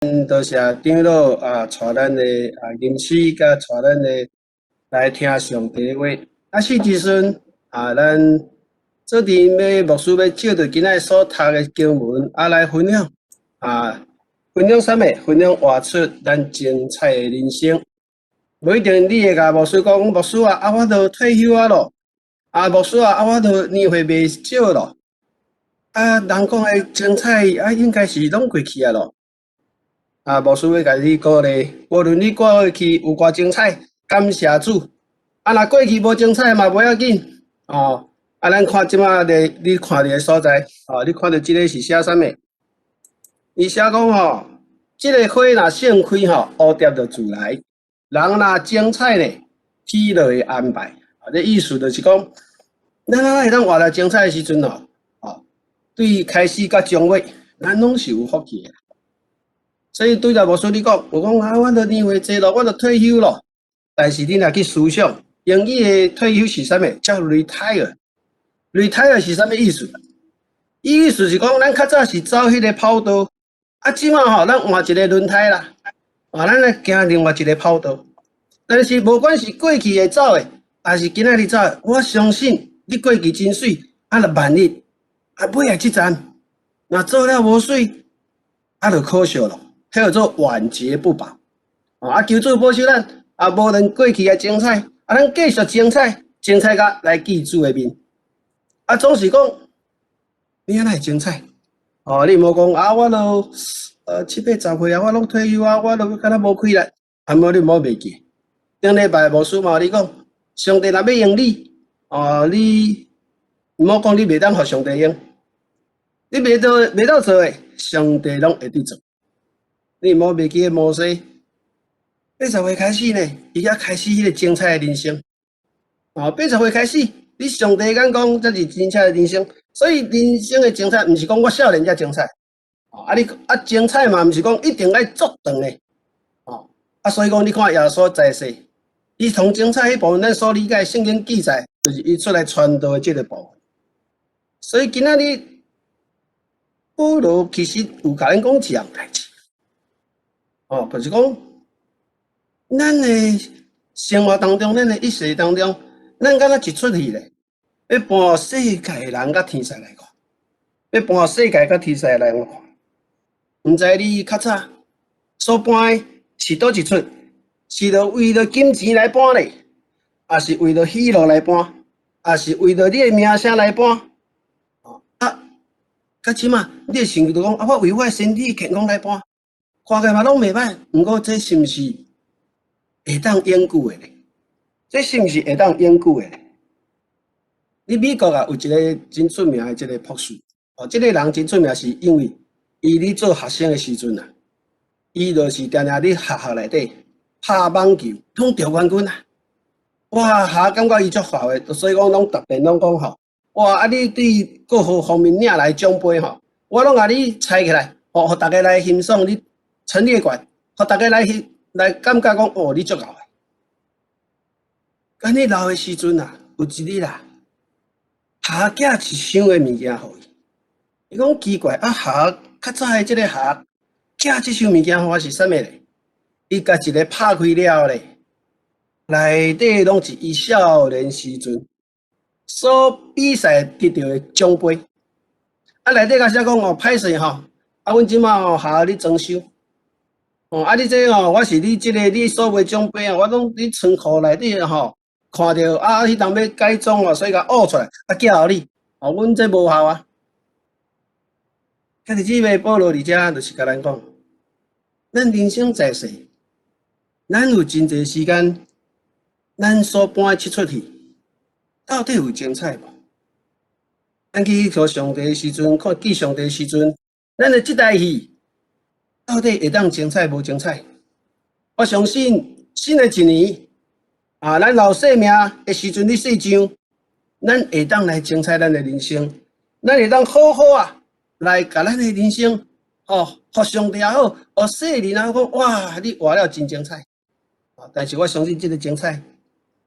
多谢长老带咱的吟诗，甲带咱的来听上帝话。是时阵咱做阵要牧师要借着今仔所读的经文来分享分享啥物？分享活出咱精彩的人生。无一定你会甲牧师讲，牧师我都退休咯。牧师我都年岁袂少咯。人讲的精彩应该是拢过去咯。牧师要甲你鼓励，无论你过去有偌精彩，感谢主。若过去无精彩嘛无要紧咱看即马的你看到的所在你看到即个是写啥物？伊写讲即个花若盛开蝴蝶就自来；人若精彩呢，天就会安排。这意思就是讲，咱会当活得精彩的时阵对开始甲终尾，咱拢是有福气的。所以对着牧师你讲，我讲我都年岁侪咯，我都退休咯。但是你若去思想，英语的退休是啥物？叫 retire。retire 是啥物意思？意思是讲，咱较早是走迄个跑道，即马咱换一个轮胎啦，咱来行另外一个跑道。但是无管是过去会走的，还是今仔日走的，我相信你过去真水，就万一尾下即站，若做了无水，就可惜咯。迄叫做晚节不保求主保守咱无论过去的精彩咱继续精彩甲来记主的面总是讲你安那会精彩你无讲我都7、8、10岁我拢退休我都敢若无气力无你无袂记顶礼拜牧师嘛你讲上帝若要用你你毋好讲你袂当互上帝用你袂当做的上帝拢会得做你莫袂记摩西，80岁开始呢，伊才开始迄个精彩的人生。80岁开始，你上帝敢讲这是精彩的人生，所以人生的精彩，毋是讲我少年才精彩。你精彩嘛，毋是讲一定要足长的。所以讲你看耶稣在世，伊从精彩迄部分，咱所理解圣经记载，就是伊出来传道的这个部分。所以今仔日保罗其实有甲咱讲一样代志。就是讲，咱的生活当中，咱的一世当中，咱敢若一出戏咧，要搬世界的人甲天使来看，要搬世界甲天使来看。毋知你较早所搬的是倒一出？是为了金钱来搬咧，还是为了喜乐来搬？还是为了你的名声来搬？到即马，你的想就讲我为我的身体健康来搬。看起嘛拢袂歹，毋过这是毋是会当永久的咧？这是毋是会当永久的咧？你美国有一个真出名的这个博士，这个人真出名是因为伊咧做学生的时阵伊就是定定伫学校内底拍网球，拢得冠军感觉伊足好的，所以讲拢逐遍拢讲你对各方面领来奖杯我拢甲你采起来，互大家来欣赏你。陈列馆，互大家来感觉讲你足够诶。等你老诶时阵有一日下囝一箱诶物件互伊。伊讲奇怪较早诶即个囝即箱物件互我是啥物咧？伊甲一个拍开了咧，内底拢是伊少年时阵所比赛得到诶奖杯。内底甲写讲歹势阮即马下咧装修。你这我是你这个你所谓奖杯我拢伫仓库内底看到迄当要改装所以甲挖出来寄互你阮这无效兄弟姊妹，保罗伫遮就是甲咱讲，咱人生在世，咱有真侪时间，咱所搬的这出戏，到底有精彩无？咱去求上帝的时阵，看记上帝的时阵，咱的这台戏。到底会当精彩无精彩？我相信新的一年咱老生命的时阵，你细想，咱会当来精彩咱的人生，咱会当好好来甲咱的人生互上帝也好，互世人也好讲你活了真精彩但是我相信这个精彩，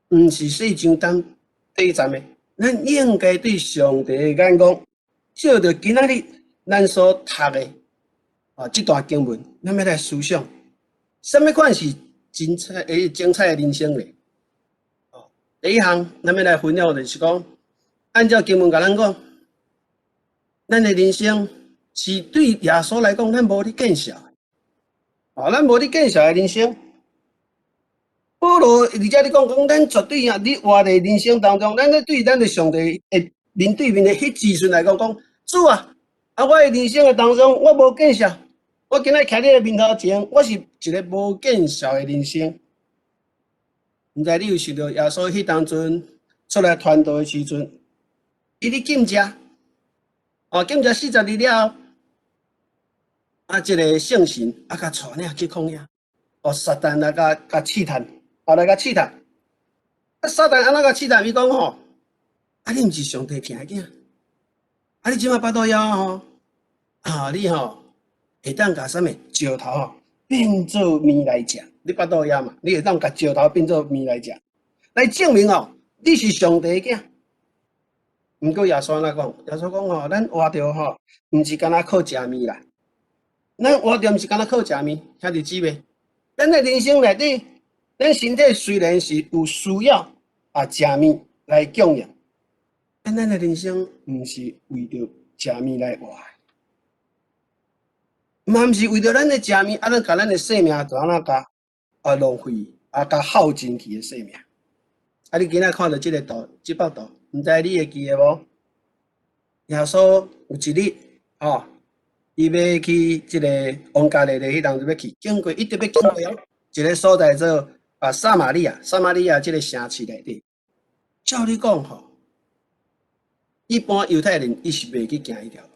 毋是细想当短暂的，咱应该对上帝的眼光，照着今仔日咱所读的。这段经文，咱要来思想，什么款是精彩的人生呢？第一项，咱要来分享就是讲，按照经文甲咱讲，咱的人生是对耶稣来讲，咱无咧见效的，咱无咧见效的人生。保罗而且你讲，咱绝对啊，你活在人生当中，咱咧对咱的上帝的面对面的迄时阵来讲，主啊，我的人生的当中，我无见效，我今仔徛你的面头前，我是一个无见效的人生。毋知你有想到耶稣迄当阵出来传道的时阵，伊咧禁食，禁食42日了后，一个圣神甲带领去旷野，撒旦来甲试探，来甲试探。撒旦安怎甲试探？伊讲吼，你毋是上帝疼的囝，你即马巴肚枵你会当甲啥物石头变做面来食。你巴肚枵嘛，你会当甲石头变做面来食，来证明你是上帝的囝。毋过耶稣安怎讲？耶稣讲咱活着毋是干那靠食面啦，咱活着毋是干那靠食面，兄弟姊妹，咱的人生内底，咱身体虽然是有需要食面来供养，但咱的人生毋是为着食面来活的。嘛毋是为着咱的食面，咱甲咱的生命就安怎甲浪费甲耗尽去的生命。你今仔看到即个图，即幅图，毋知你会记得无？耶稣有一日伊要去即个王家里迄当中要去，经过一直要经过一个所在做撒玛利亚即个城市内底。照你讲一般犹太人伊是袂去行迄条路。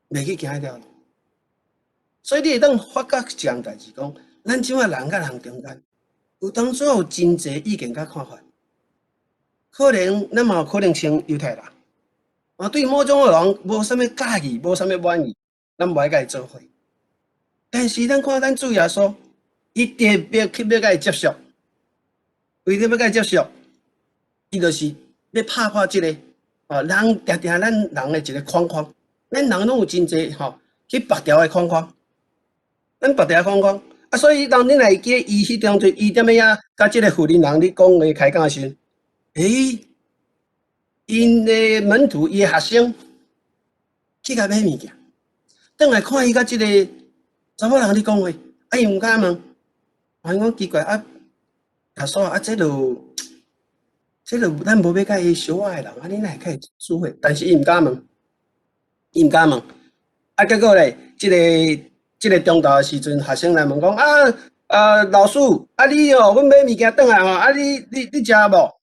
袂去行迄条路，所以你会当发觉一项代志，讲咱即摆人甲人中间，有当初有真侪意见甲看法，可能咱嘛有可能像犹太人，对某种的人无啥物介意，无啥物满意，咱无爱甲伊做伙。但是咱看咱主耶稣，伊特别去要甲伊接受，为了要甲伊接受，伊就是要拍破即个人定咱人的一个框框。咱人拢有真济去拔掉的框框，咱拔掉框框所以当你来记伊迄当阵，伊踮咧甲即个妇人人咧讲话开讲的时阵，因的门徒伊的学生去甲买物件，转来看伊甲即个查某人咧讲话，伊毋敢问，伊讲奇怪耶稣这就咱无要甲伊相爱的人，你哪会甲伊做伙？但是伊毋敢问。结果咧，即个中昼的时阵，学生来问讲老师你阮买物件转来你食无？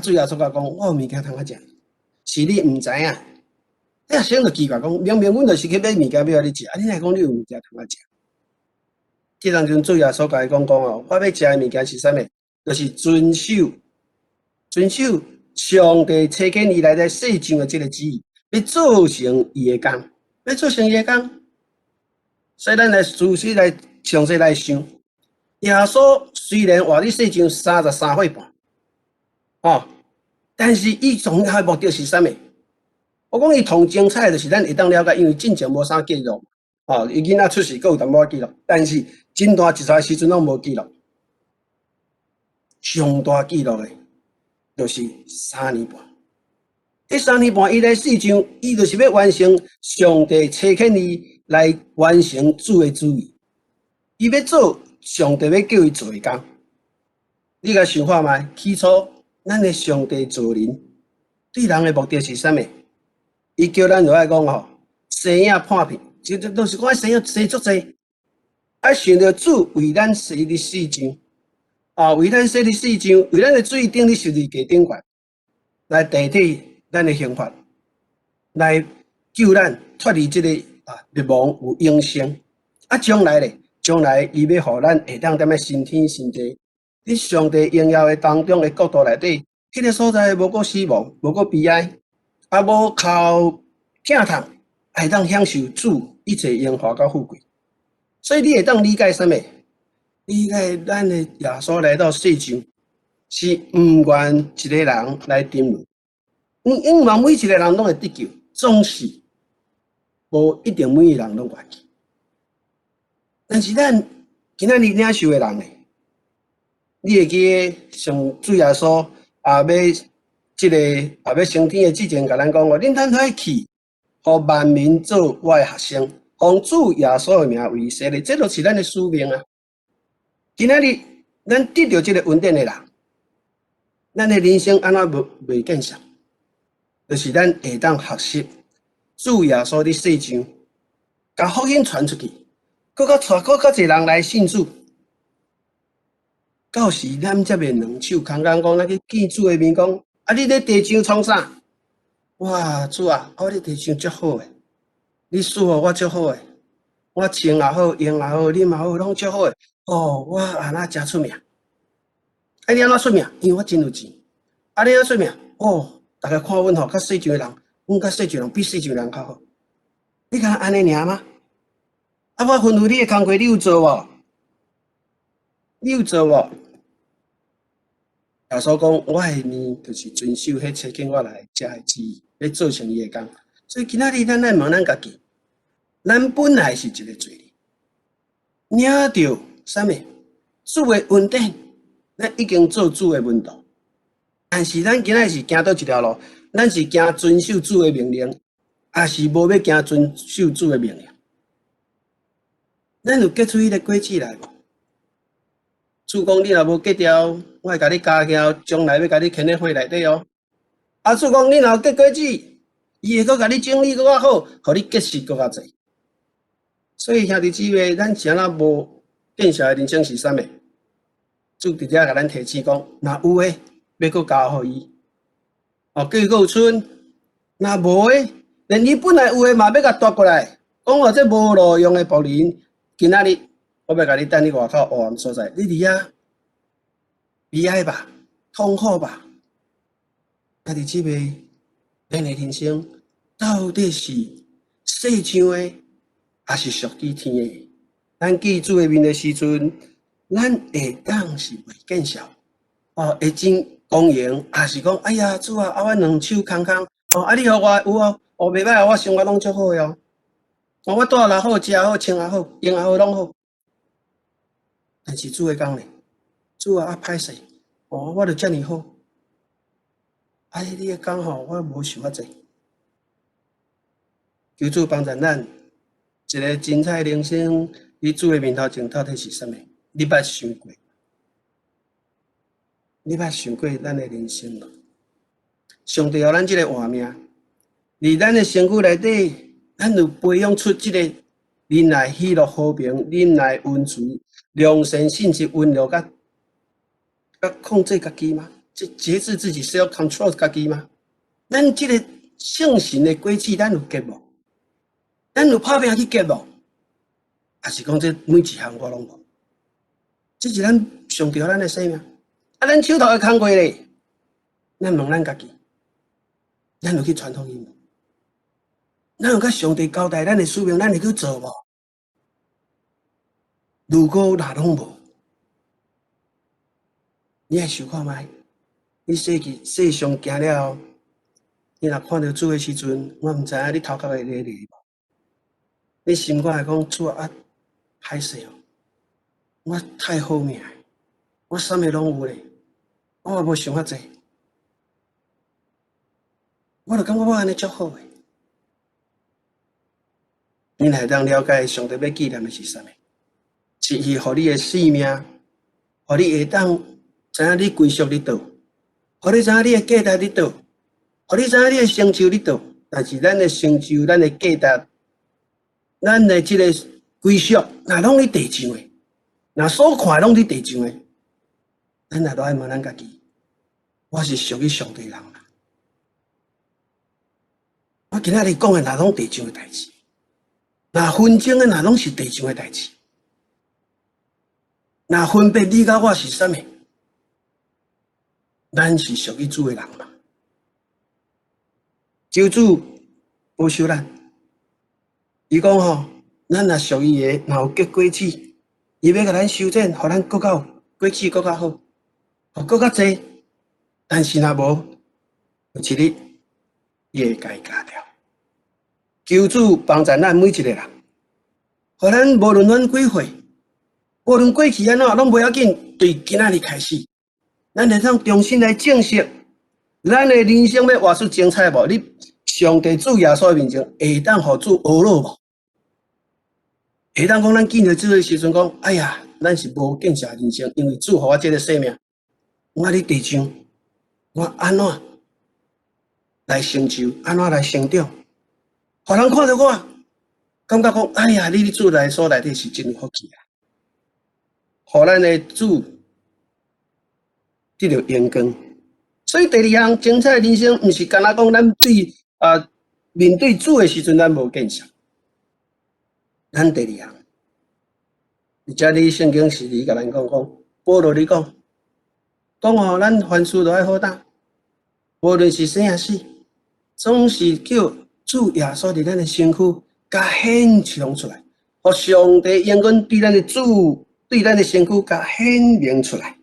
主耶稣甲讲，我有物件通我食，是你毋知影。学生就奇怪讲，明明阮就是去买物件要你食，你哪讲你有物件通我食？即当阵主耶稣甲伊讲我要食的物件是啥物？就是遵守上帝差遣伊来世上的即个旨意。要做成伊的工，要做成伊的工，所以咱来仔细来详细来想，耶稣虽然活伫世上33岁半，但是伊重要的目的是啥物？我讲伊同精彩就是咱会当了解，因为进前无啥记录，伊囡仔出世阁有淡薄记录，但是真大一撮时阵拢无记录，上大记录的，就是3年半。这3年半，伊来世上，伊就是要完成上帝差遣伊来完成主的旨意。伊要做上帝要叫伊做的工。你甲想看觅？起初，咱的上帝造人，对人的目的是啥物？伊叫咱落来讲生养判片，就是讲生养生足济，想着主为咱设立世上，为咱设立世上，为咱的水顶咧十字架顶悬，来代替咱的刑罚，来救咱脱离这个灭亡有永生。将来咧，伊要互咱会当踮咧升天升地，伫上帝荣耀的当中的国度内底，迄个所在无过死亡，无过悲哀，无靠疼痛，会当享受主一切荣华甲富贵。所以你会当理解啥物？理解咱的耶稣来到世上，是毋愿一个人来沉沦。因为每一个人拢会得救，总是无一定每个人拢愿意。但是咱今仔日领受的人咧，你会记得上主耶稣要即个要升天的之前，甲咱讲哦，恁咱爱去，互万民做我的学生，奉主耶稣的名为洗礼，这就是咱的使命啊！今仔日咱得到即个恩典的人，咱的人生安怎袂见效？就是咱会当学习主耶稣的细上，甲福音传出去，搁较侪人来信主。到时咱才袂两手空空讲，咱去见主的面讲，啊！你咧地上创啥？哇，主啊，我咧地上足好诶，你赐互我足好诶，我穿也好，用也好，啉也好，拢足好诶。哦，我安那真出名。啊，你安怎出名？因为我真有钱。啊，你安怎出名？哦，大家看阮吼，较细上诶人，阮较细上人比细上人较好。你敢安尼尔吗？啊，我吩咐你诶工课，你有做无？你有做无？耶稣讲，我的面就是遵守迄切经我来遮的旨意，要做成伊的工。所以今仔日咱来问咱家己，咱本来是一个罪人，领着啥物？主的恩典，咱已经做主的门徒。但是咱今仔是行倒一条路，咱是行遵守主的命令，还是无要行遵守主的命令？咱有结出迄个果子来无？主讲你若无结掉，我会甲你加条，将来要甲你牵咧火内底哦。啊，主讲你若有结果子，伊会阁甲你整理搁较好，互你结实搁较济。所以兄弟姊妹，咱是安那无见效的人生是啥物？主直接甲咱提醒讲，若有诶，要搁交互伊。哦，继续有剩，若无诶，连伊本来有诶嘛要甲夺过来，讲哦，这无路用诶仆人，今仔日我要甲你等你外口黑暗所在，你伫遐悲哀吧，痛苦吧？兄弟姊妹，咱诶人生到底是世上诶，还是属于天诶？咱记主诶面诶时阵，咱会当是袂见效，哦，会真公营，还是讲，哎呀，主啊，我两手空空，哦，啊，你互我有哦，哦，袂歹，我生活拢足好诶哦，哦，我住也好，食也好，穿也好，用也好，拢好。但是主会讲咧，主啊，歹势，哦，我著遮尔好，哎，你诶讲吼，我无想遐济。求主帮助咱一个精彩人生，伫主诶面头前到底是啥物？你捌想过？你捌想过咱诶人生无？上帝互咱即个活命，伫咱诶身躯内底，咱有培养出即个忍耐、喜乐、和平、忍耐、温慈、良善、信实、温柔，甲控制家己吗？节制自己是要 control 家己吗？咱即个圣神诶果子，咱有结无？咱有拍拼去结无？还是讲这每一项我拢无？这是咱上帝互咱诶生命。啊，咱手头诶工课咧，咱问咱家己，咱有去传福音无？咱有甲上帝交代咱诶使命，咱会去做无？如果若拢无，你会想看觅？你世上行了后，你若看到主诶时阵，我毋知影你头壳会咧无？你心肝会讲主啊，歹势哦，我太好命，我啥物拢有咧，我也无想遐济，我著感觉我安尼足好诶。你会当了解上帝要纪念的是啥物？是伊互你诶性命，互你会当知影你归属伫倒，互你知影你诶价值伫倒，互你知影你诶成就伫倒。但是咱诶成就、咱诶价值、咱诶即个归属，若拢伫地上诶，若所看拢伫地上诶，咱也都爱问咱家己：我是属于上帝人吗？我今仔日讲诶，若拢地上诶代志，若纷争诶，若拢是地上诶代志，若分别你甲我是啥物？咱是属于主诶人嘛？求主保守咱。伊讲吼，咱若属于诶，若有结果子，伊要甲咱修正，互咱更较果子更较好，互更较济。但是若无，有一日伊会甲伊加掉。求主帮助咱每一个人，互咱无论阮几岁，无论过去安怎，拢不要紧，对今仔日开始，咱会当重新来正视咱的人生要活出精彩无？你上帝主耶稣面前会当互主学乐无？会当讲咱见到主的时阵讲，哎呀，咱是无建设人生，因为主互我这个生命，我咧地上，我安怎来成就，安怎来成长？互人看到我，感觉讲，哎呀，你主来所内底是真有福气啊！互咱的主得到阳光。所以第二项精彩人生，毋是干那讲咱对面对主的时阵，咱无建设。咱第二项，而且你圣经是甲咱讲，保罗你讲哦，咱凡事都爱好担，无论是生也死，总是叫主耶稣伫咱的身躯甲显彰出来，互上帝阳光对咱的主，对咱的身躯甲显明出来，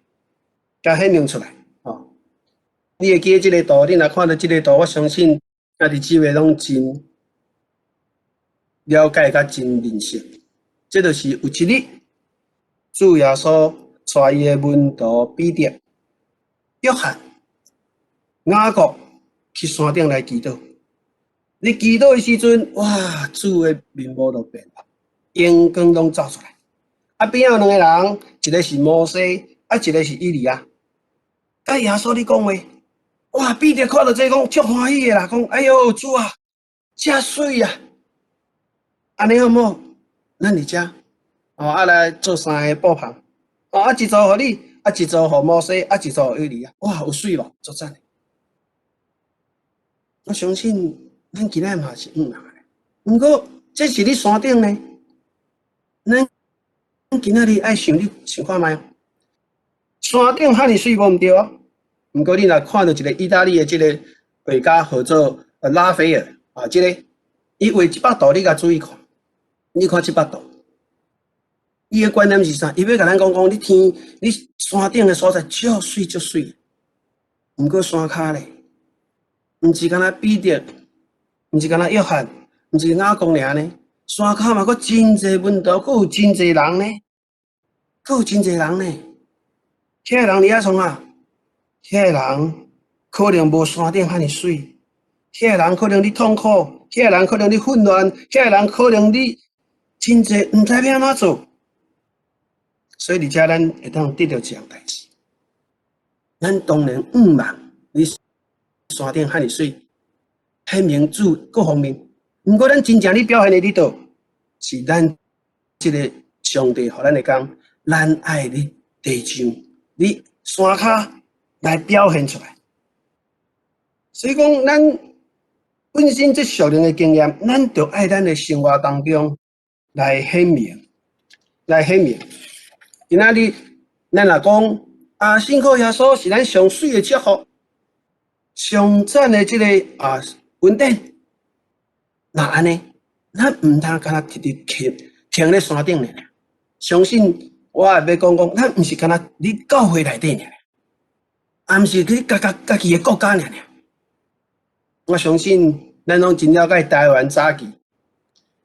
甲显明出来。哦，你会记得这个图，你若看到这个图，我相信家己姊妹拢真了解甲真认识。这就是有一日，主耶稣带伊的门徒彼得、约翰、雅各去山顶来祈祷。你祈祷的时阵，哇，主的面貌就变了，阳光拢走出来。啊，边仔两个人，一个是摩西，啊，一个是以利亚。甲耶稣你讲话，哇，彼得看到这讲，足欢喜的啦，讲，哎哟，主啊，真水啊！安尼好无？咱伫遮，啊来做三个布棚，啊一组互你，啊一组互摩西，啊一组互以利亚。哇，有水无？足赞！我相信咱今仔嘛是啊的，毋过这是你山顶呢，咱今仔日爱想你想看觅，山顶遐尼水无毋对啊。毋过你若看到一个意大利的这个画家，号做拉斐尔啊，这个伊画100度，你甲注意看，你看100度。伊的观念是啥？伊要甲咱讲，你天，你山顶的所在足水足水，毋过山骹咧，毋是干那彼得，毋是干那约翰，毋是雅各尔呢？山骹嘛，佫真侪问题，佫有真侪人呢，佫有真侪人呢。遐个人伫遐创啊？遐个人可能无山顶遐尼水，遐个人可能你痛苦，遐个人可能你混乱，遐个人可能你真侪毋知要安怎做。所以，而且咱会当得到这样代志，咱当然毋望你山顶遐尼水，显明主各方面。毋过，咱真正咧表现的伫倒，是咱这个上帝互咱的讲，咱爱你地上，你山骹来表现出来。所以讲，咱本身这属灵的经验，咱就爱咱的生活当中来显明，来显明。今仔日，咱若讲啊，信靠耶稣是咱上水的祝福，上赞的这个恩典。那安尼，咱毋通干那直直停咧山顶咧。相信我也要讲，咱毋是干那你教会内底尔，也毋是去家己的国家尔。我相信咱拢真了解台湾早期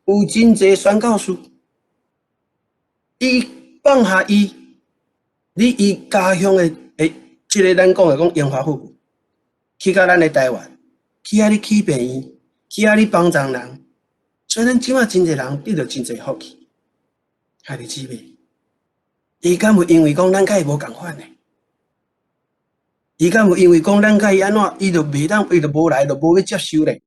有真侪宣教士，伊放下伊家乡的即个咱讲的讲荣华富贵，去到咱的台湾，去遐咧起病院，去遐咧帮助人，所以咱即马真侪人得到真侪福气。兄弟姊妹，伊敢有因为讲咱甲伊无共款呢？伊敢有因为讲咱甲伊安怎，伊就袂当，伊就无来，就无要接受咧？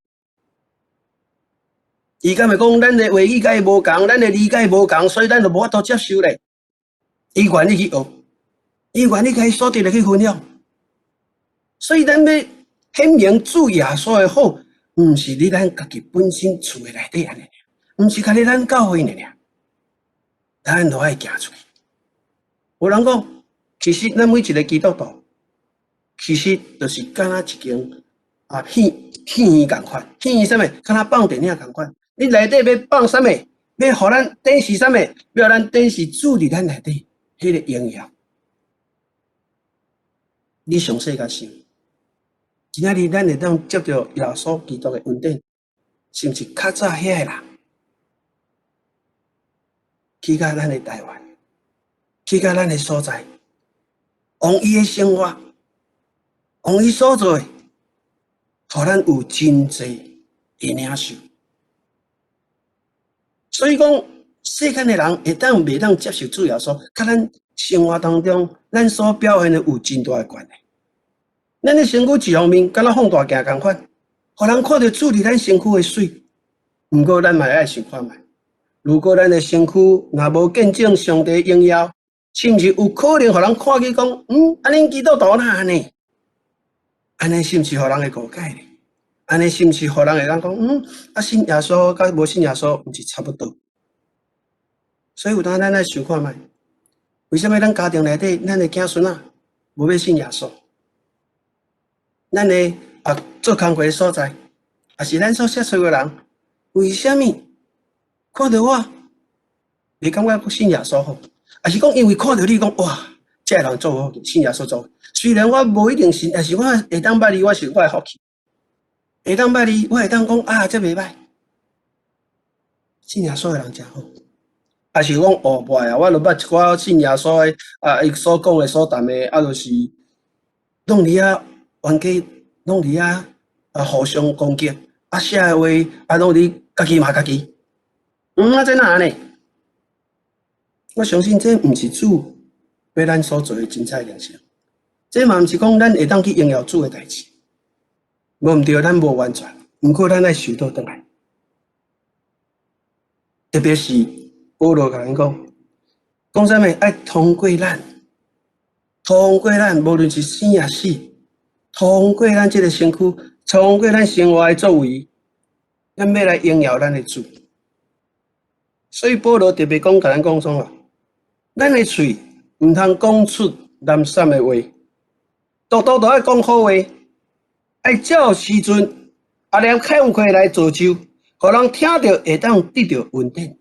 伊敢会讲咱的话语甲伊无共，咱的理解无共，所以咱就无法度接受咧？伊愿意去学，伊愿意甲伊所得来去分享。所以咱要显明主耶稣的好，毋是你咱家己本身厝的内底安尼，毋是家己咱教会尔，咱都爱行出去。有人讲，其实咱每一个基督徒，其实就是敢若一间戏院共款，戏院啥物？敢若放电影共款。你内底要放啥物？要互咱展示啥物？要咱展示主伫咱内底迄个荣耀。你详细甲想，今仔日咱会当接到耶稣基督的恩典，是毋是较早遐个人去到咱的台湾，去到咱的所在，往伊的生活，往伊所做的，互咱有真济的领受。所以讲，世间的人会袂当接受主耶稣，甲咱生活当中咱所表现的有真大的关系。咱的身躯一方面，敢若放大镜共款，互人看到主伫咱身躯的水。毋过咱嘛爱想看觅，如果咱的身躯若无见证上帝荣耀，是毋是有可能互人看去讲，安尼基督徒哪安尼？安尼是毋是互人会误解呢？安尼是毋是互人会当讲，信耶稣甲无信耶稣毋是差不多？所以有当咱爱想看觅，为什么咱家庭内底咱的囝孙仔无要信耶稣？咱的做工课的所在，也是咱所接触的人。为什么看到我，袂感觉信耶稣好？还是讲因为看到你讲哇，这个人做好，信耶稣做。虽然我无一定信，但是我会当捌你，我是我的福气。会当捌你，我会当讲这袂歹。信耶稣的人真好。还是讲袂啊，我就捌一寡信耶稣的伊所讲的所谈的就是拢伫遐冤家，拢伫遐互相攻击，写的话拢伫家己骂家己，这哪安尼？我相信这毋是主要咱所做的精彩人生，这嘛毋是讲咱会当去荣耀主的代志。无毋对，咱无完全，毋过咱爱受倒转来。特别是保罗甲咱讲啥物？爱通过咱，无论是生也死，通过咱这个身躯，通过咱生活的作为，咱要来荣耀咱的主。所以保罗特别甲咱讲说咱的嘴毋通讲出难散的话，都爱讲好话，爱照时阵连口气来造就，互人听到会当得到稳定。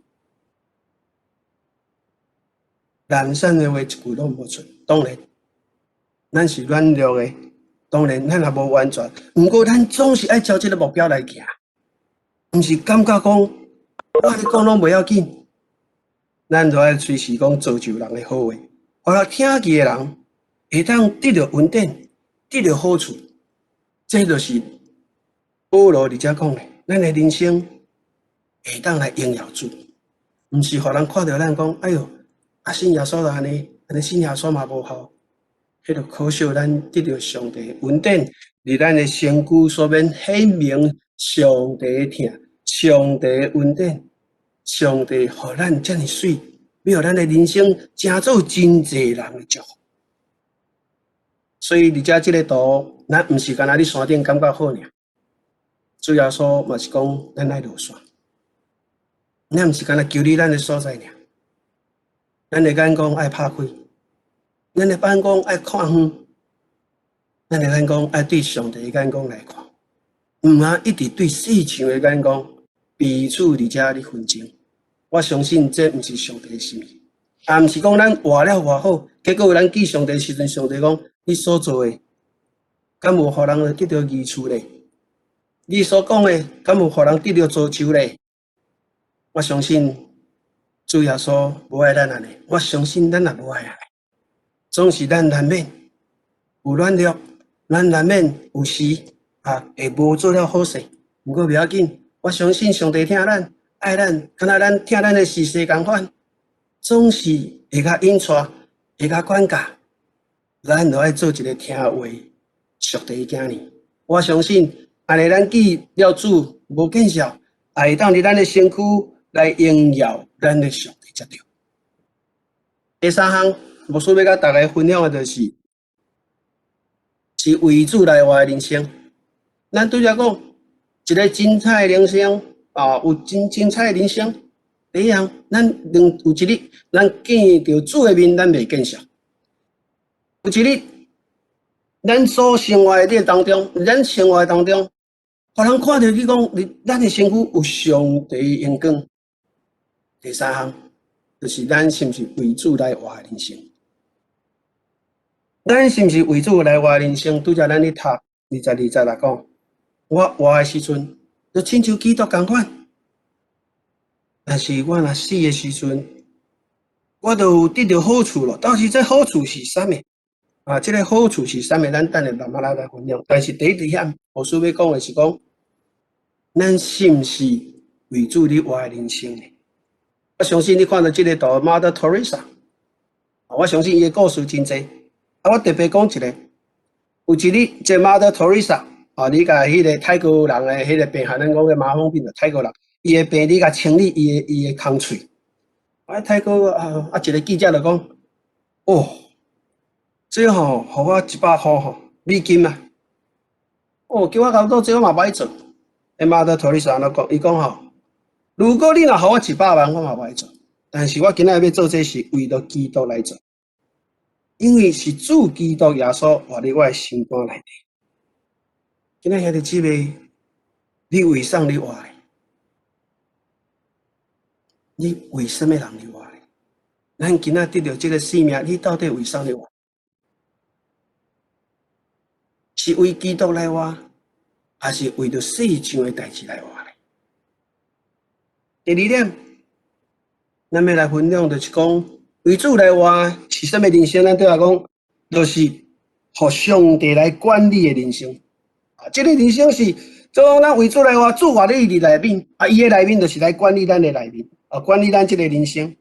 难散的话一句拢无出，当然，咱是软弱的，当然咱也无完全，毋过咱总是爱朝这个目标来行，毋是感觉讲你讲拢袂要紧。咱就爱随时讲造就人的好话，互人听见的人会当得到稳定，得到好处。这就是保罗伫遮讲的，咱的人生会当来荣耀主，毋是互人看到咱讲，哎哟，信耶稣就安尼信耶稣嘛无效，迄就可惜咱得到上帝稳定，伫咱的身躯所免显明上帝的疼，上帝的稳定。上帝互咱遮尔水，要互咱的人生成做真济人的祝福。所以伫遮即个图，咱毋是干那伫山顶感觉好尔，主耶稣嘛是讲咱爱落山，咱毋是干那求你咱的所在尔，咱的眼光爱拍开，咱的眼光爱看远，咱的眼光爱对上帝的眼光来看，毋一直对世上的眼光。彼此伫遮咧纷争，我相信这毋是上帝的心意，毋是讲咱活了偌好，结果咱记上帝时阵，上帝讲你所做的，敢无互人得到益处咧？你所讲的，敢无互人得到造就咧？我相信主耶稣无爱咱安尼，我相信咱也无爱安尼，总是咱难免有软弱，咱难免有时会无做了好势，毋过袂要紧。我相信上帝听咱、爱咱，敢若咱听咱的事实共款，总是会较引带，会较管教。咱就爱做一个听话、属地的囝儿。我相信，安尼咱记了主无见效，也会当伫咱的身躯来荣耀咱的上帝才对。第三项，牧师要甲大家分享的就是为主来活的人生。咱拄则讲。一个精彩的人生有真精彩的人生。第一项，咱有一日，咱见到主的面，咱袂见笑。有一日，咱所生活的当中，咱生活当中，互人看到你讲，咱的身躯有上帝的阳光。第三项，就是咱是毋是为主来活的人生？咱是毋是为主来活的人生？拄则咱咧读22节来讲。我活的时阵，就亲像基督同款。但是我若死的时阵，我就有得到好处咯。但是这好处是啥物？这个好处是啥物？咱等下慢慢来分享。但是第一点，牧师要讲的是讲，咱是毋是为主你活的人生呢？我相信你看到这个图 ，Mother Teresa， 我相信伊的故事真济。我特别讲一个，有一日这 Mother Teresa， 你甲迄个泰国人的迄个病，咱讲的麻风病的泰国人，伊的病，你甲清理伊的空喙。泰国一个记者就讲，哦，这吼，互我100块美金啊！哦，叫我搞到这我嘛歹做。Mother Teresa 安怎讲？伊讲吼，如果你若互我100万，我嘛歹做。但是我今仔要做这是为了基督来做，因为是主基督耶稣活伫我的心肝内底。今仔兄弟姊妹，你为啥你活的？你为什么人你活的？咱今仔得到这个生命，你到底为啥你活？是为基督来活，还是为着世上的代志来活的？第二点，咱要来分享就是讲，为主来活是啥物人生？咱对来讲，就是互上帝来管理的人生。这个人生是，做咱为主来活，主活伫伊内面，伊的内面就是来管理咱的内面，管理咱这个人生。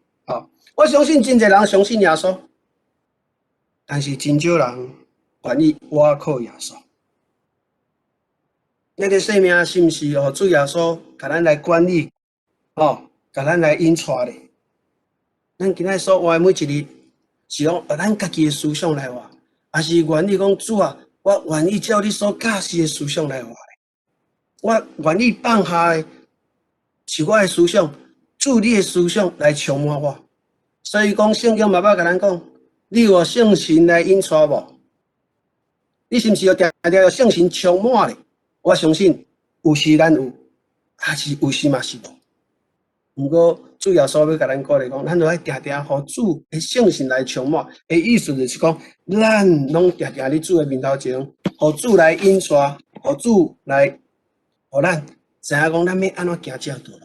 我相信真侪人相信耶稣，但是真少人愿意倚靠耶稣。咱个生命是毋是互主耶稣甲咱来管理？甲咱来引带咧？咱今仔所活的每一日，是讲咱家己的思想来活，还是愿意讲主啊？我愿意照你所教示的思想来活咧。我愿意放下的是我的思想，主你的思想来充满我。所以讲，圣经嘛捌甲咱讲，你有圣神来引带无？你是毋是要定定有圣神充满咧？我相信有时咱有，还是有时嘛是无。不过主要所要甲咱鼓励讲，咱就爱定定互主的圣神来充满。的意思就是讲，咱拢定定伫主的面头前，互主来引带，互主来，互咱知影讲咱要安怎行这条路。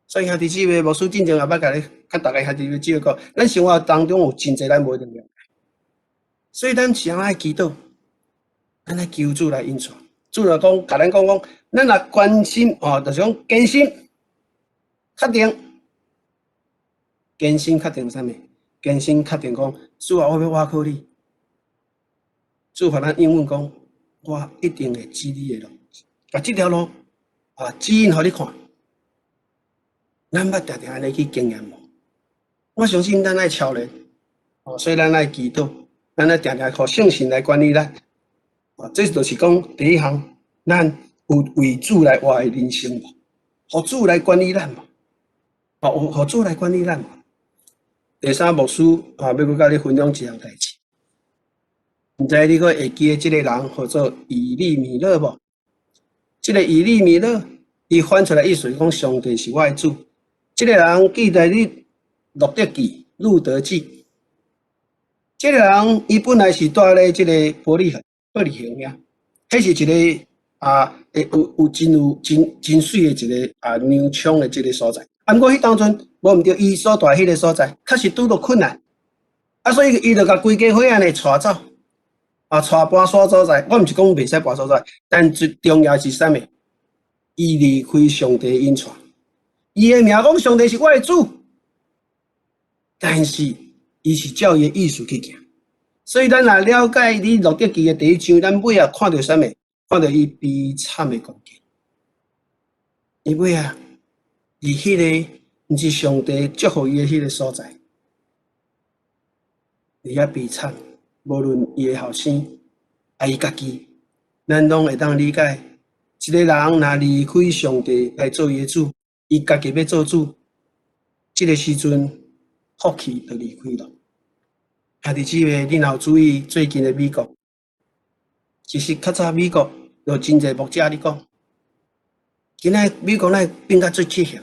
所以兄弟姊妹，牧师真正也捌甲你甲大家兄弟姊妹讲，咱生活当中有真侪咱无能力，所以咱是爱祈祷，咱来求主来引带。主就讲，甲咱讲，咱若关心就是讲坚心。确定，坚信确定啥物？坚信确定讲，主啊，我要倚靠你。主互咱应允讲，我一定会指你的路，把这条路指引互你看。咱捌定定安尼去经验无？我相信咱爱操练，所以咱爱祈祷，咱爱定定靠圣神来管理咱。这就是讲第一项，咱有为主来活的人生无？互主来管理咱无？互主来管理咱。第三，牧师要搁甲你分享一项代志。毋知你搁会记得即个人叫做以利米勒无？即个以利米勒，伊翻出来意思讲上帝是我的主。即个人记在你路德记、路德记。即个人伊本来是住咧即个伯利恒遐，迄是一个有真水的一个牛场的即个所在。不过迄当阵无毋对，伊所住迄个所在，确实拄到困难，所以伊就甲规家伙仔呢带走，带搬所在。我毋是讲袂使搬所在，但最重要是啥物？伊离开上帝引带，伊的名讲上帝是我的主，但是伊是照伊的意思去行。所以咱若了解你路德记的第一章，咱尾啊看到啥物？看到伊悲惨的光景，伊尾啊。伫迄个毋是上帝祝福伊的迄个所在，伊遐悲惨，无论伊的后生，伊家己，咱拢会当理解。一个人若离开上帝来做伊的主，伊家己要做主，这个时阵福气就离开了。兄弟姊妹，你若有注意最近的美国，其实较早美国有真侪牧者咧讲，今仔美国咱变甲最气血。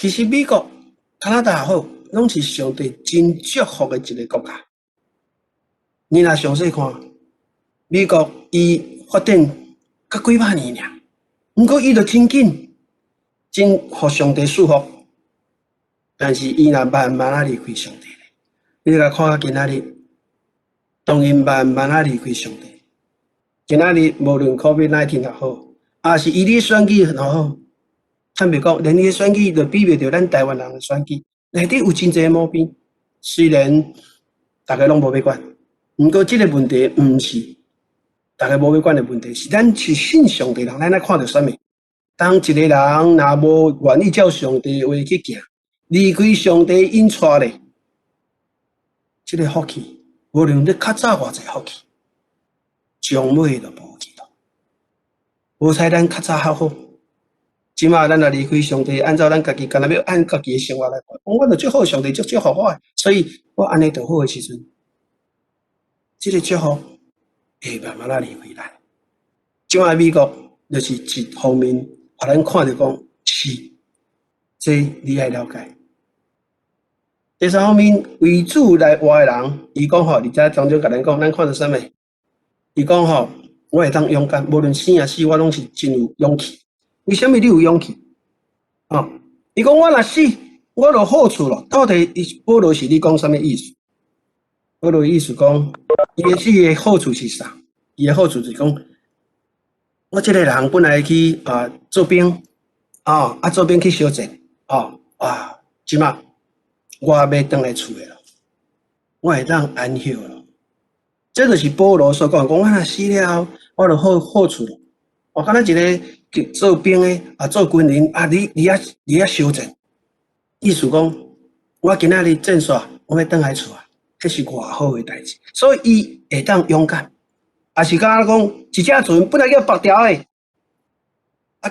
其实美国、加拿大好，拢是上帝真祝福的一个国家。你若详细看，美国伊发展才几百年尔，不过伊就真紧，真互上帝束缚。但是伊若慢慢啊离开上帝咧，你甲看今仔日，当因慢慢啊离开上帝，今仔日无论 COVID-19 也好，也是伊咧选举也好，坦白讲，连伊选举都比袂着咱台湾人的选举，内底有真侪毛病。虽然大家拢无要管，不过即个问题毋是大家无要管的问题，是咱去信上帝人，咱来看到啥物？当一个人若无愿意照上帝话去行，离开上帝引带咧，即个福气，无论你较早偌济福气，将尾就无去咯。无采咱较早较好，即马咱若离开上帝，按照咱家己干若要按家己的生活来过，我就祝福上帝祝福我的，所以我安尼就好的时阵，即个祝福会慢慢啊离开咱。即马美国就是一方面，互咱看着讲是，这你爱了解。第三方面，为主来活的人，伊讲吼，而且当中甲咱讲，咱看到啥物？伊讲吼，我会当勇敢，无论生啊死，我拢是真有勇气。为什么你有勇气？哦，伊讲我若死，我就好处咯。到底保罗是你讲啥物意思？保罗意思讲，伊的死的好处是啥？伊的好处是讲，我这个人本来去做兵，做兵去小战，即马我要回来厝的咯，我会当安息咯。这就是保罗所讲，我若死了，我就好处咯。敢若一个做兵的做军人你啊小战，意思讲我今仔日战煞，我要回来厝啊，这是偌好的代志。所以伊会当勇敢，也是敢讲一只船本来叫白条的，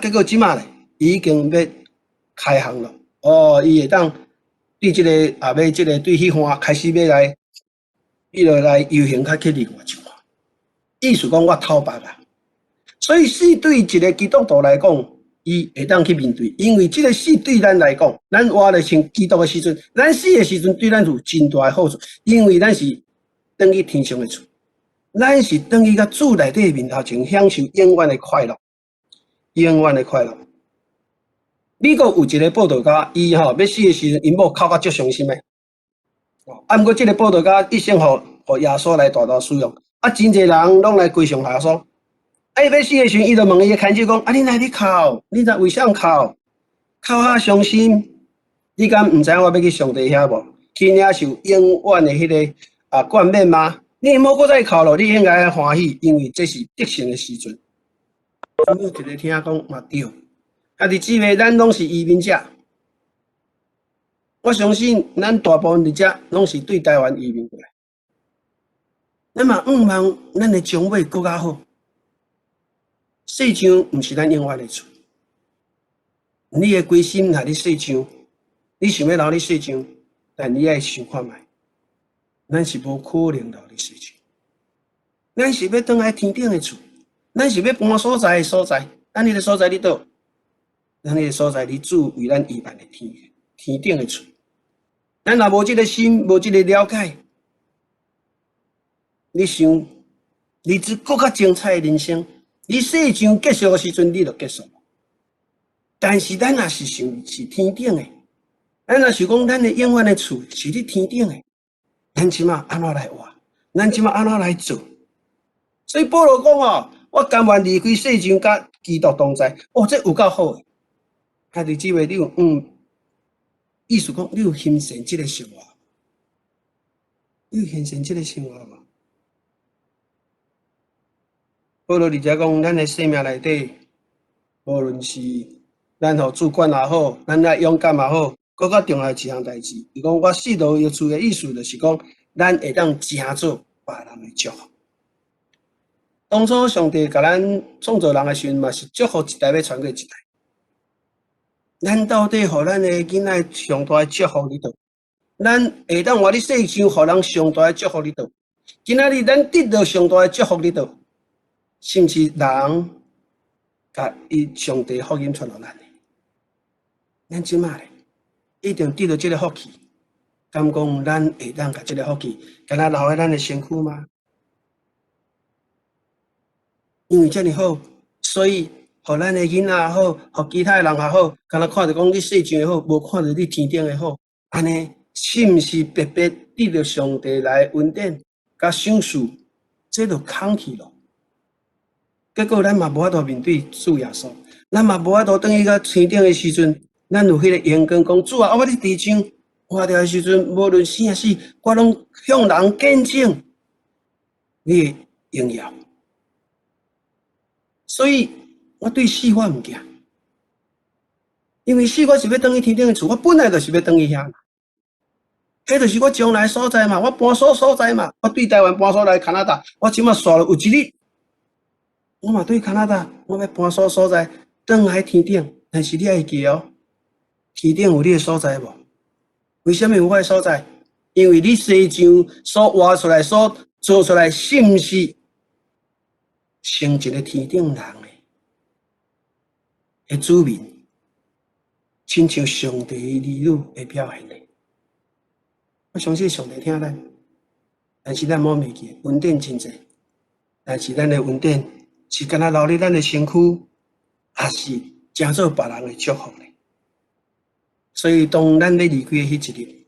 结果即马咧已经要开航了。伊会当对这个要这个对迄方开始要来，来游行较去另外一块，意思讲我头白啊。所以死对一个基督徒来讲，伊会当去面对，因为这个死对咱来讲，咱活咧像基督的时阵，咱死的时阵对咱有真大的好处，因为咱是等于天上的厝，咱是等于甲主内底面头前享受永远的快乐，永远的快乐。美国有一个报道家，伊要死的时阵，因某哭到足伤心的。不过这个报道家一生互耶稣来大大使用，真侪人拢来归向耶稣。要死的时阵，伊就问伊的牵手讲：你哪里哭？你知为啥哭？哭啊伤心？你敢毋知我要去上帝遐无？去领受永远的迄个冠冕吗？你莫搁再哭咯，你应该欢喜，因为这是得胜的时阵。我一直听讲嘛对。弟姊妹，咱拢是移民者，我相信咱大部分伫遮拢是对台湾移民过来。咱嘛望咱的将尾更较好。世上毋是咱永远的厝，你的规心若你世上，你想要留你世上，但你爱想看觅，咱是无可能留你世上。咱是要转来天顶的厝，咱是要搬所在的所在，咱迄个所在伫倒？咱迄个所在，你主为咱预备的天顶的厝。咱若无这个心，无这个了解，你想，你只更较精彩的人生，你世上结束的时阵，你就结束了。但是咱若是想是天顶的，咱若是讲咱的永远的厝是伫天顶的，咱即马安怎来活？咱即马安怎来做？所以保罗讲我甘愿离开世上，甲基督同在。这有够好的。弟姊妹，你有意思讲，你有欣赏这个生活？你有欣赏这个生活无？保罗伫遮讲，咱的生命内底，无论是咱互主管也好，咱爱勇敢也好，更较重要一项代志。伊讲我死到耶稣的意思，就是讲咱会当成做别人的祝福。当初上帝甲咱创造人的时阵，嘛是祝福一代要传过一代。咱到底互咱的囡仔上大的祝福伫倒？咱会当活伫世上，互人上大的祝福伫倒？今仔日咱得到上大的祝福伫倒？是毋是人甲伊上帝福音传到咱的？咱即马咧一定得到这个福气，敢讲咱会当甲这个福气，敢若留喺咱的身躯吗？因为遮尔好，所以，互咱的囡仔也好，互其他人也好，敢若看着讲你细上也好，无看着你天顶也好，安尼是毋是白白得着上帝来恩典甲赏赐？这就空去咯。结果咱嘛无法度面对主耶稣，咱嘛无法度等于到天顶的时阵，咱有迄个眼光讲主啊，我伫地上活着的时阵，无论生死，我拢向人见证你的荣耀。所以我对死我毋惊，因为死我是要等于天顶的厝，我本来就是要等于遐。迄就是我将来所在嘛，我搬所在嘛。我对台湾搬所来加拿大，我即马刷了有一日，我嘛对加拿大，我要搬所在，转来天顶。但是你爱记哦，天顶有你的所在无？为什么有我的所在？因为你西上所挖出来、所做出来，是毋是成一个天顶人的子民，亲像上帝的儿女的表现的。我相信上帝听咱，但是咱莫忘记恩典真济，但是咱的恩典是敢若留伫咱的身躯，还是成做别人的祝福呢？所以当咱要离开的迄一日，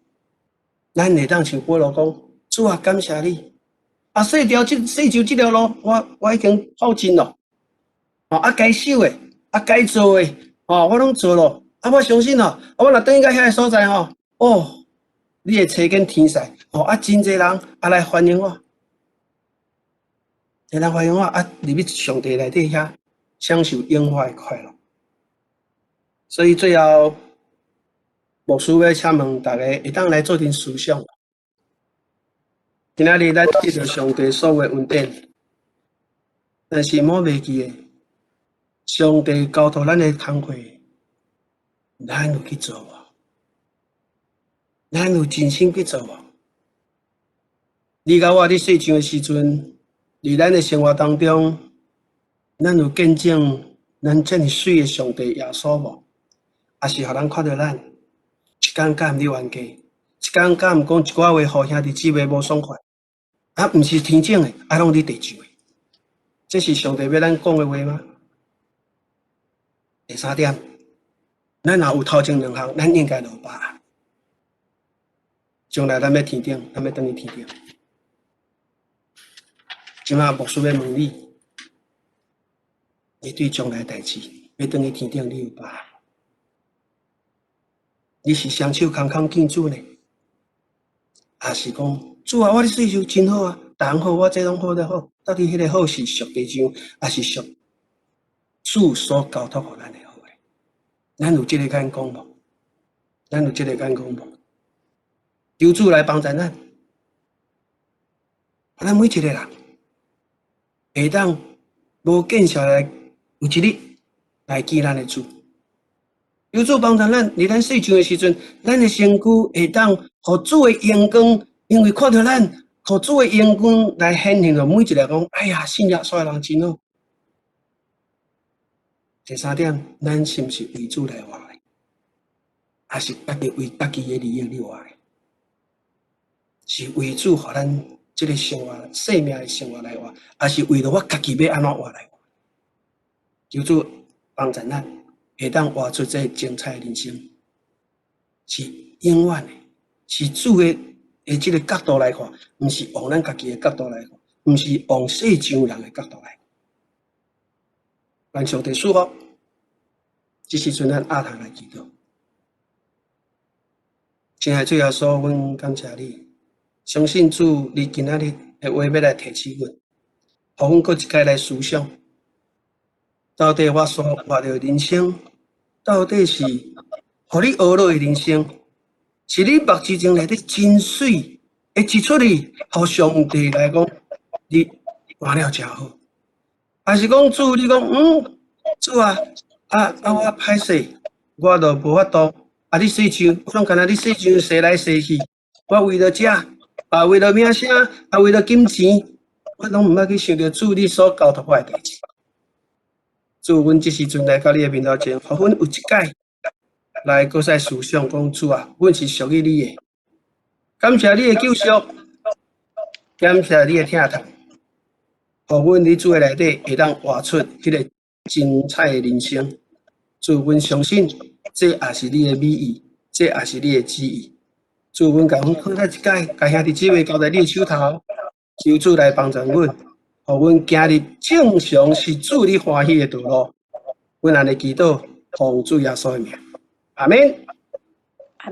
咱会当像保罗讲：主啊，感谢你！啊，细就这条路，我已经跑尽了。啊，该守的，啊，该做的，我拢做了。啊，我相信我若等到遐个所在你会找见天使，真侪人来欢迎我，侪人欢迎我入去上帝内底遐享受永远的快乐。所以最后，牧师要请问大家会当来做阵思想。今仔日咱得到上帝所有的恩典，但是莫忘记的，上帝交托咱的工课，咱有去做无？咱有真心去做无？你甲我伫细上的时阵，伫咱的生活当中，咱有见证咱遮尔水的上帝耶稣无？还是互人看到咱一天敢毋你冤家，一天敢毋讲一寡话，互兄弟姊妹无爽快？毋是天正的，拢伫地上的。这是上帝要咱讲的话吗？第三点，咱若有头前两项，咱应该落把。将来咱要天顶，咱要转去天顶。即马牧师要问你，你对将来代志要转去天顶，你有把？你是双手空空敬主呢，还是讲主啊，我的岁数真好啊，逐项好，我这拢好得好。到底迄个好是属地上，还是属主所交托互咱的好诶？咱有这个眼光无？咱有这个眼光无？求主来帮助咱，咱每一个人会当无见识来有一日来记咱的主。求主帮助咱，伫咱细上的时阵，咱的身躯会当互主的阳光，因为看到咱互主的阳光来显现着每一个讲，哎呀，信耶稣的人真好。第三点，咱是毋是为主来活的，还是家己为家己的利益来活的？是为主互咱这个生活、生命的生活来活，还是为了我家己要安怎活来活？求主帮助咱，会当活出这精彩的人生，是永远的，是主的这个角度来看，毋是往咱家己的角度来看，毋是往世上人的角度来看。愿上帝赐福，这时阵咱压头来祈祷。亲爱的主耶稣，阮感谢你。相信主，你今仔日的话要来提醒阮，互阮搁一摆来思想，到底我所活的人生，到底是互你学落的人生，是你目睭前内底真水会一出去，互上帝来讲，你活了真好，还是讲主你讲，主啊，我歹势，我都无法度，你世上，我拢干那你世上踅来踅去，我为了这。为了名声，为了金钱，我拢毋捌去想着主你所交托我的代志。主，阮即时阵来到你的面头前，互阮有一解来搁再思想讲主啊，阮是属于你的。感谢你的救赎，感谢你的疼痛，互阮伫主的内底会当活出迄个精彩的人生。主，阮相信这也是你的美意，这也是你的旨意。主，阮甲阮放在一解，甲兄弟姊妹交在你的手头，求主来帮助阮，互阮行入正常是主你欢喜的道路。阮安尼祈祷，奉主耶稣的名，阿门。